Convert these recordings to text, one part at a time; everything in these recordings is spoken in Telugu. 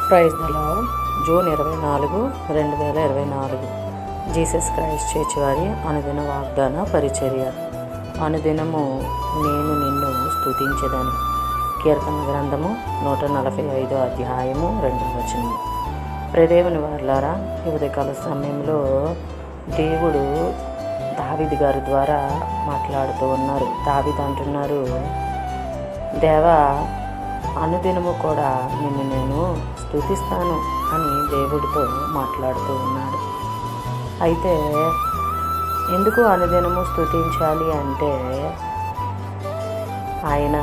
Praise the Lord. June 24, 2024 Jesus Christ church వారి అనుదిన వాగ్దాన పరిచర్య. అనుదినము నేను నిన్ను స్తుతించెదను. కీర్తన గ్రంథము 145 అధ్యాయము 2వ వచనము. ప్రియదేవుని వారలారా, ఈ ఉదయకాల సమయంలో దేవుడు దావీదు గారి ద్వారా మాట్లాడుతూ ఉన్నారు. దావీదు అంటున్నారు, దేవా, అనుదినము కూడా నిన్ను నేను స్తుతిస్తాను అని దేవుడితో మాట్లాడుతూ ఉన్నాడు. అయితే ఎందుకు అనుదినము స్తుతించాలి అంటే, ఆయన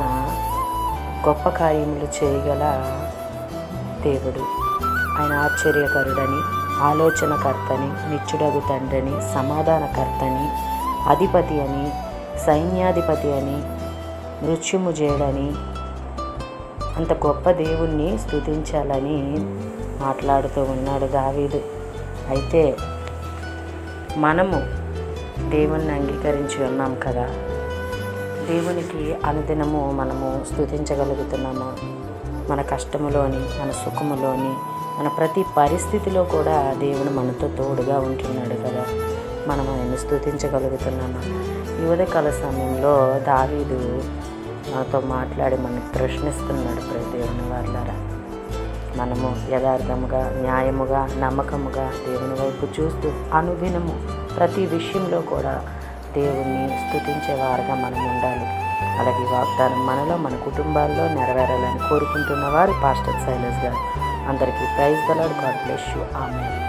గొప్ప కార్యములు చేయగల దేవుడు. ఆయన ఆశ్చర్యకరుడని, ఆలోచనకర్తని, నిత్యుడగు తండ్రిని, సమాధానకర్తని, అధిపతి అని, సైన్యాధిపతి అని, మృత్యుము చేయడని, అంత గొప్ప దేవుణ్ణి స్తుతించాలని మాట్లాడుతూ ఉన్నాడు దావీదు. అయితే మనము దేవుణ్ణి అంగీకరించి ఉన్నాం కదా, దేవునికి అనుదినము మనము స్తుతించగలుగుతున్నామా? మన కష్టములోని, మన సుఖములోని, మన ప్రతి పరిస్థితిలో కూడా దేవుడు మనతో తోడుగా ఉంటున్నాడు కదా, మనం ఆయన్ని స్తుతించగలుగుతున్నామా? ఈ ఉదయకాల సమయంలో దావీదు మనతో మాట్లాడి మనల్ని ప్రశ్నిస్తున్నాడు. దేవుని వారలారా, మనము యథార్థముగా, న్యాయముగా, నమ్మకముగా దేవుని వైపు చూస్తూ అనుదినము ప్రతి విషయంలో కూడా దేవుణ్ణి స్తుతించేవారుగా మనం ఉండాలి. అలాగే వాగ్దానం మనలో, మన కుటుంబాల్లో నెరవేరాలని కోరుకుంటున్న వారు పాస్టర్ సైలస్ గారు. అందరికీ praise the Lord. God bless you. Amen.